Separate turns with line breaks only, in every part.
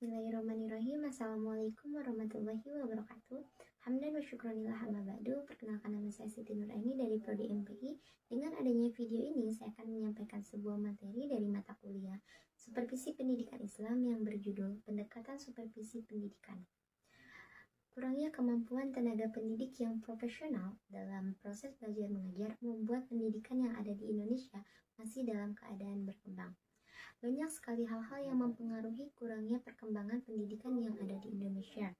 Bismillahirrahmanirrahim. Assalamualaikum warahmatullahi wabarakatuh. Hamdan wa syukranillah amma ba'du. Perkenalkan, nama saya Siti Nuraini dari Prodi MPI. Dengan adanya video ini, saya akan menyampaikan sebuah materi dari mata kuliah Supervisi Pendidikan Islam yang berjudul Pendekatan Supervisi Pendidikan. Kurangnya kemampuan tenaga pendidik yang profesional dalam proses belajar mengajar membuat pendidikan yang ada di Indonesia masih dalam keadaan berkembang. Banyak sekali hal-hal yang mempengaruhi kurangnya perkembangan pendidikan yang ada di Indonesia.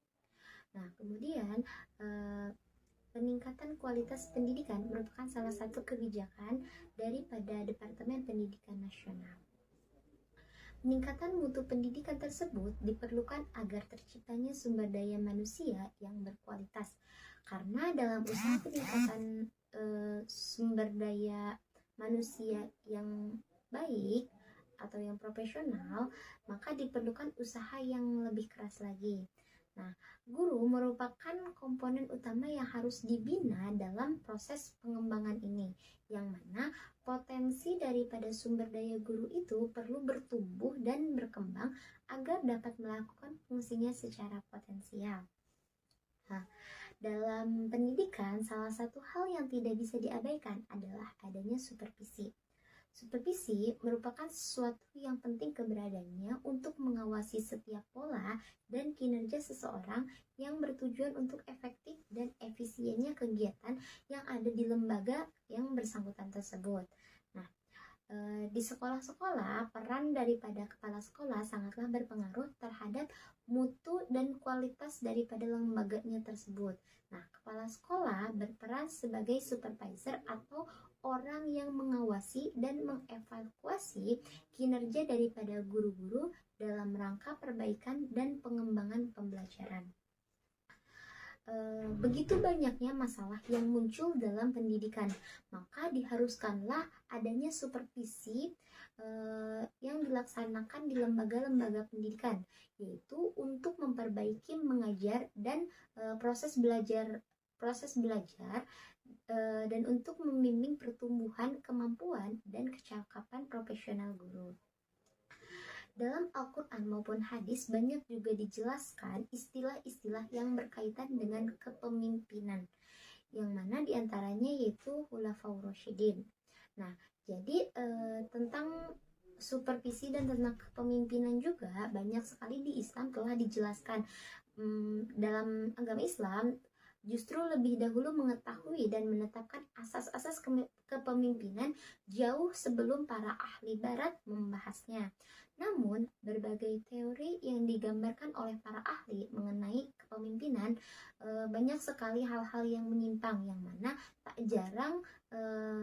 Nah, kemudian peningkatan kualitas pendidikan merupakan salah satu kebijakan daripada Departemen Pendidikan Nasional. Peningkatan mutu pendidikan tersebut diperlukan agar terciptanya sumber daya manusia yang berkualitas. Karena dalam usaha peningkatan sumber daya manusia yang baik atau yang profesional, maka diperlukan usaha yang lebih keras lagi. Nah, guru merupakan komponen utama yang harus dibina dalam proses pengembangan ini, yang mana potensi daripada sumber daya guru itu perlu bertumbuh dan berkembang agar dapat melakukan fungsinya secara potensial. Nah, dalam pendidikan, salah satu hal yang tidak bisa diabaikan adalah adanya supervisi. Supervisi merupakan sesuatu yang penting keberadaannya untuk mengawasi setiap pola dan kinerja seseorang yang bertujuan untuk efektif dan efisiennya kegiatan yang ada di lembaga yang bersangkutan tersebut. Nah, di sekolah-sekolah, peran daripada kepala sekolah sangatlah berpengaruh terhadap mutu dan kualitas daripada lembaganya tersebut. Nah, kepala sekolah berperan sebagai supervisor atau orang yang mengawasi dan mengevaluasi kinerja daripada guru-guru dalam rangka perbaikan dan pengembangan pembelajaran. Begitu banyaknya masalah yang muncul dalam pendidikan, maka diharuskanlah adanya supervisi yang dilaksanakan di lembaga-lembaga pendidikan, yaitu untuk memperbaiki mengajar dan proses belajar dan untuk membimbing pertumbuhan kemampuan dan kecakapan profesional guru. Dalam Al-Quran maupun hadis banyak juga dijelaskan istilah-istilah yang berkaitan dengan kepemimpinan, yang mana diantaranya yaitu Khulafaur Rasyidin. Nah, jadi tentang supervisi dan tentang kepemimpinan juga banyak sekali di Islam telah dijelaskan. Dalam agama Islam justru lebih dahulu mengetahui dan menetapkan asas-asas kepemimpinan jauh sebelum para ahli barat membahasnya. Namun, berbagai teori yang digambarkan oleh para ahli mengenai kepemimpinan banyak sekali hal-hal yang menyimpang, yang mana tak jarang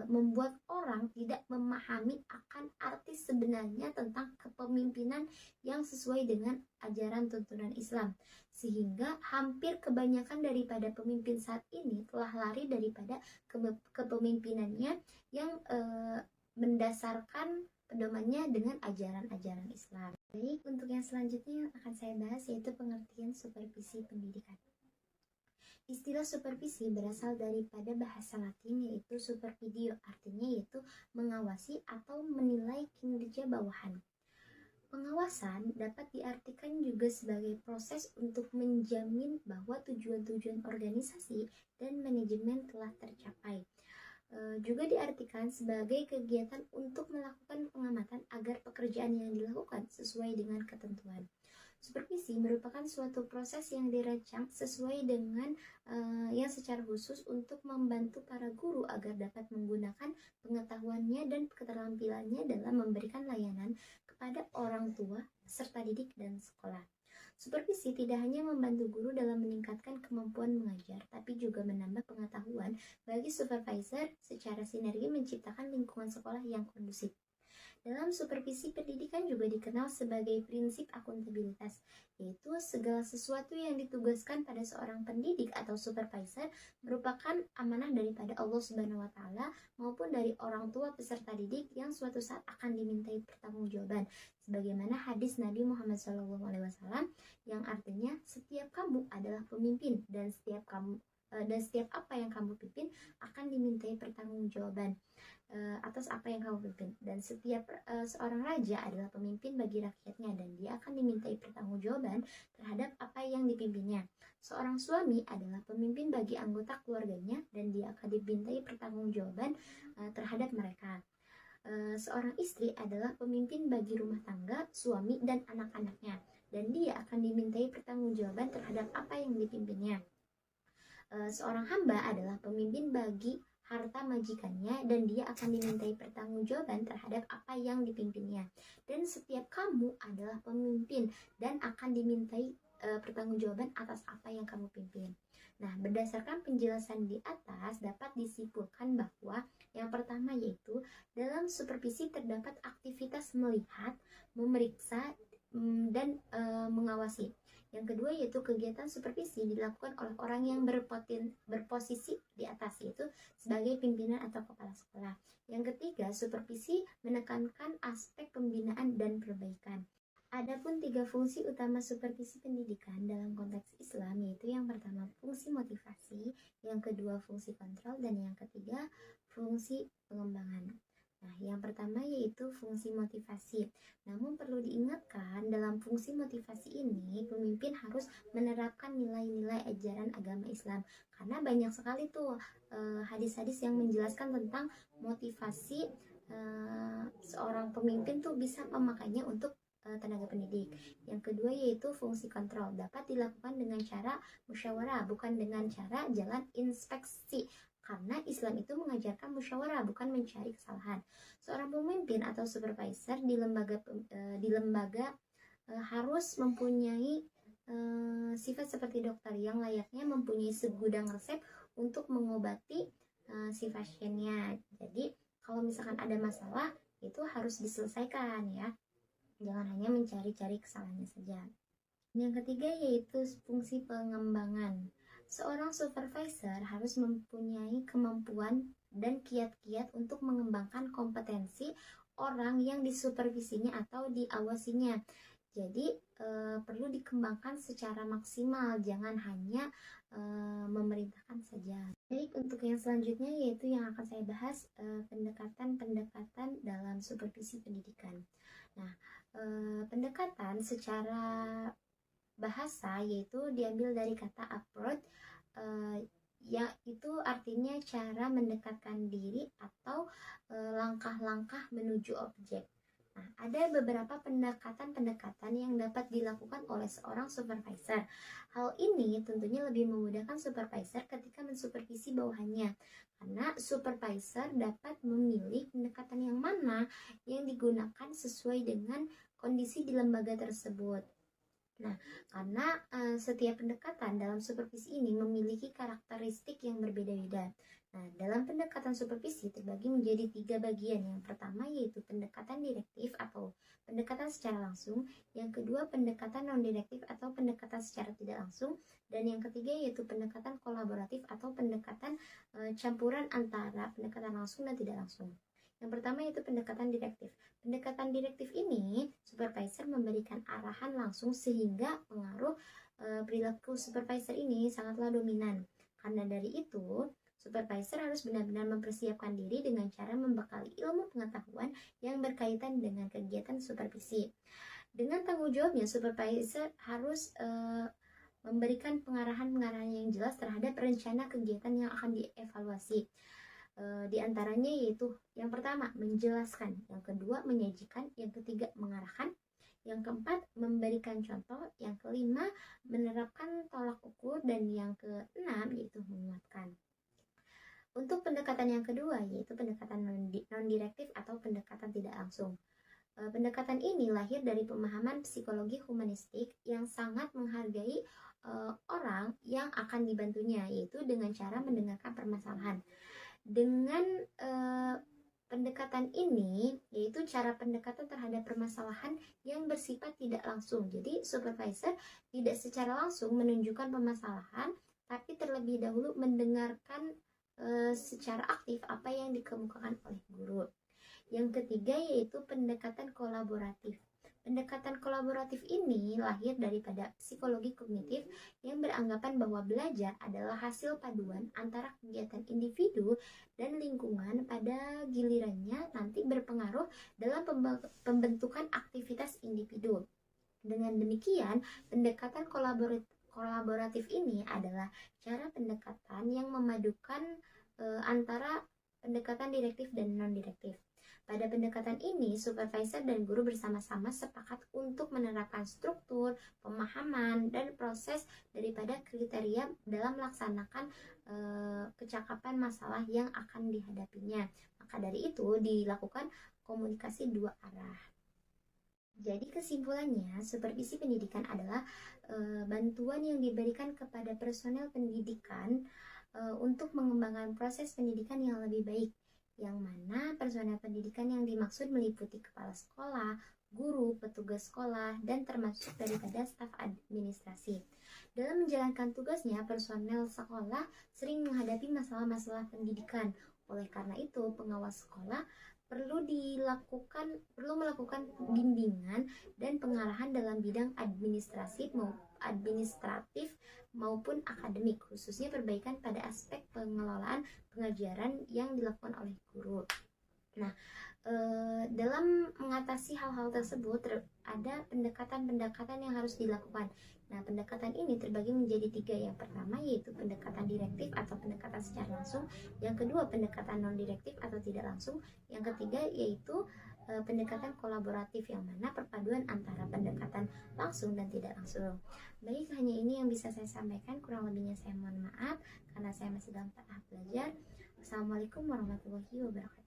membuat orang tidak memahami akan arti sebenarnya tentang kepemimpinan yang sesuai dengan ajaran tuntunan Islam, sehingga hampir kebanyakan daripada pemimpin saat ini telah lari daripada kepemimpinannya yang mendasarkan pedomannya dengan ajaran-ajaran Islam. Baik, untuk yang selanjutnya yang akan saya bahas yaitu pengertian supervisi pendidikan. Istilah supervisi berasal daripada bahasa Latin yaitu supervidio, artinya yaitu mengawasi atau menilai kinerja bawahan. Pengawasan dapat diartikan juga sebagai proses untuk menjamin bahwa tujuan-tujuan organisasi dan manajemen telah tercapai. Juga diartikan sebagai kegiatan untuk melakukan pengamatan agar pekerjaan yang dilakukan sesuai dengan ketentuan. Supervisi merupakan suatu proses yang dirancang sesuai dengan yang secara khusus untuk membantu para guru agar dapat menggunakan pengetahuannya dan keterampilannya dalam memberikan layanan kepada orang tua, peserta didik, dan sekolah. Supervisi tidak hanya membantu guru dalam meningkatkan kemampuan mengajar, tapi juga menambah pengetahuan bagi supervisor secara sinergi menciptakan lingkungan sekolah yang kondusif. Dalam supervisi pendidikan juga dikenal sebagai prinsip akuntabilitas, yaitu segala sesuatu yang ditugaskan pada seorang pendidik atau supervisor merupakan amanah daripada Allah Subhanahu wa Ta'ala maupun dari orang tua peserta didik yang suatu saat akan dimintai pertanggungjawaban, sebagaimana hadis Nabi Muhammad SAW yang artinya setiap kamu adalah pemimpin dan setiap kamu dan setiap apa yang kamu pimpin akan dimintai pertanggungjawaban atas apa yang kamu pimpin. Dan setiap seorang raja adalah pemimpin bagi rakyatnya dan dia akan dimintai pertanggungjawaban terhadap apa yang dipimpinnya. Seorang suami adalah pemimpin bagi anggota keluarganya dan dia akan dimintai pertanggungjawaban terhadap mereka. Seorang istri adalah pemimpin bagi rumah tangga, suami, dan anak-anaknya dan dia akan dimintai pertanggungjawaban terhadap apa yang dipimpinnya. Seorang hamba adalah pemimpin bagi harta majikannya dan dia akan dimintai pertanggungjawaban terhadap apa yang dipimpinnya. Dan setiap kamu adalah pemimpin dan akan dimintai pertanggungjawaban atas apa yang kamu pimpin. Nah, berdasarkan penjelasan di atas dapat disimpulkan bahwa yang pertama yaitu dalam supervisi terdapat aktivitas melihat, memeriksa, dan mengawasi. Yang kedua yaitu kegiatan supervisi dilakukan oleh orang yang berposisi di atas, yaitu sebagai pimpinan atau kepala sekolah. Yang ketiga, supervisi menekankan aspek pembinaan dan perbaikan. Adapun 3 fungsi utama supervisi pendidikan dalam konteks Islam yaitu yang pertama fungsi motivasi, yang kedua fungsi kontrol, dan yang ketiga fungsi pengembangan. Nah, yang pertama yaitu fungsi motivasi. Namun perlu diingatkan dalam fungsi motivasi ini pemimpin harus menerapkan nilai-nilai ajaran agama Islam karena banyak sekali tuh hadis-hadis yang menjelaskan tentang motivasi seorang pemimpin tuh bisa memakainya untuk tenaga pendidik. Yang kedua yaitu fungsi kontrol, dapat dilakukan dengan cara musyawarah bukan dengan cara jalan inspeksi karena Islam itu mengajarkan musyawarah bukan mencari kesalahan. Seorang pemimpin atau supervisor di lembaga harus mempunyai sifat seperti dokter yang layaknya mempunyai segudang resep untuk mengobati si pasiennya. Jadi kalau misalkan ada masalah itu harus diselesaikan ya. Jangan hanya mencari-cari kesalahannya saja. Yang ketiga yaitu fungsi pengembangan. Seorang supervisor harus mempunyai kemampuan dan kiat-kiat untuk mengembangkan kompetensi orang yang disupervisinya atau diawasinya. Jadi perlu dikembangkan secara maksimal, jangan hanya memerintahkan saja. Baik, untuk yang selanjutnya yaitu yang akan saya bahas pendekatan-pendekatan dalam supervisi pendidikan. Nah, pendekatan secara bahasa yaitu diambil dari kata approach, yaitu artinya cara mendekatkan diri atau langkah-langkah menuju objek. Nah, ada beberapa pendekatan-pendekatan yang dapat dilakukan oleh seorang supervisor. Hal ini tentunya lebih memudahkan supervisor ketika mensupervisi bawahannya, karena supervisor dapat memilih pendekatan yang mana yang digunakan sesuai dengan kondisi di lembaga tersebut. Nah, karena setiap pendekatan dalam supervisi ini memiliki karakteristik yang berbeda-beda. Nah, dalam pendekatan supervisi terbagi menjadi 3 bagian. Yang pertama yaitu pendekatan direktif atau pendekatan secara langsung, yang kedua pendekatan non-direktif atau pendekatan secara tidak langsung, dan yang ketiga yaitu pendekatan kolaboratif atau pendekatan campuran antara pendekatan langsung dan tidak langsung. Yang pertama yaitu pendekatan direktif. Pendekatan direktif ini, supervisor memberikan arahan langsung sehingga pengaruh perilaku supervisor ini sangatlah dominan. Karena dari itu, supervisor harus benar-benar mempersiapkan diri dengan cara membekali ilmu pengetahuan yang berkaitan dengan kegiatan supervisi. Dengan tanggung jawabnya, supervisor harus memberikan pengarahan-pengarahan yang jelas terhadap rencana kegiatan yang akan dievaluasi. Di antaranya yaitu yang pertama menjelaskan, yang kedua menyajikan, yang ketiga mengarahkan, yang keempat memberikan contoh, yang kelima menerapkan tolak ukur, dan yang keenam yaitu menguatkan. Untuk pendekatan yang kedua yaitu pendekatan non-direktif atau pendekatan tidak langsung. Pendekatan ini lahir dari pemahaman psikologi humanistik yang sangat menghargai orang yang akan dibantunya, yaitu dengan cara mendengarkan permasalahan. Dengan pendekatan ini, yaitu cara pendekatan terhadap permasalahan yang bersifat tidak langsung. Jadi supervisor tidak secara langsung menunjukkan permasalahan, tapi terlebih dahulu mendengarkan secara aktif apa yang dikemukakan oleh guru. Yang ketiga yaitu pendekatan kolaboratif. Pendekatan kolaboratif ini lahir daripada psikologi kognitif yang beranggapan bahwa belajar adalah hasil paduan antara kegiatan individu dan lingkungan, pada gilirannya nanti berpengaruh dalam pembentukan aktivitas individu. Dengan demikian, pendekatan kolaboratif ini adalah cara pendekatan yang memadukan antara pendekatan direktif dan non-direktif. Pada pendekatan ini, supervisor dan guru bersama-sama sepakat untuk menerapkan struktur, pemahaman, dan proses daripada kriteria dalam melaksanakan kecakapan masalah yang akan dihadapinya. Maka dari itu dilakukan komunikasi dua arah. Jadi kesimpulannya, supervisi pendidikan adalah bantuan yang diberikan kepada personel pendidikan untuk mengembangkan proses pendidikan yang lebih baik, yang mana personel pendidikan yang dimaksud meliputi kepala sekolah, guru, petugas sekolah, dan termasuk daripada staf administrasi. Dalam menjalankan tugasnya, personel sekolah sering menghadapi masalah-masalah pendidikan. Oleh karena itu, pengawas sekolah perlu melakukan bimbingan dan pengarahan dalam bidang administratif maupun akademik, khususnya perbaikan pada aspek pengelolaan pengajaran yang dilakukan oleh guru. Nah, dalam mengatasi hal-hal tersebut ada pendekatan-pendekatan yang harus dilakukan. Nah, pendekatan ini terbagi menjadi 3. Yang pertama yaitu pendekatan direktif atau pendekatan secara langsung. Yang kedua, pendekatan non-direktif atau tidak langsung. Yang ketiga yaitu pendekatan kolaboratif, yang mana perpaduan antara pendekatan langsung dan tidak langsung. Baik, hanya ini yang bisa saya sampaikan. Kurang lebihnya saya mohon maaf karena saya masih dalam tahap belajar. Wassalamualaikum warahmatullahi wabarakatuh.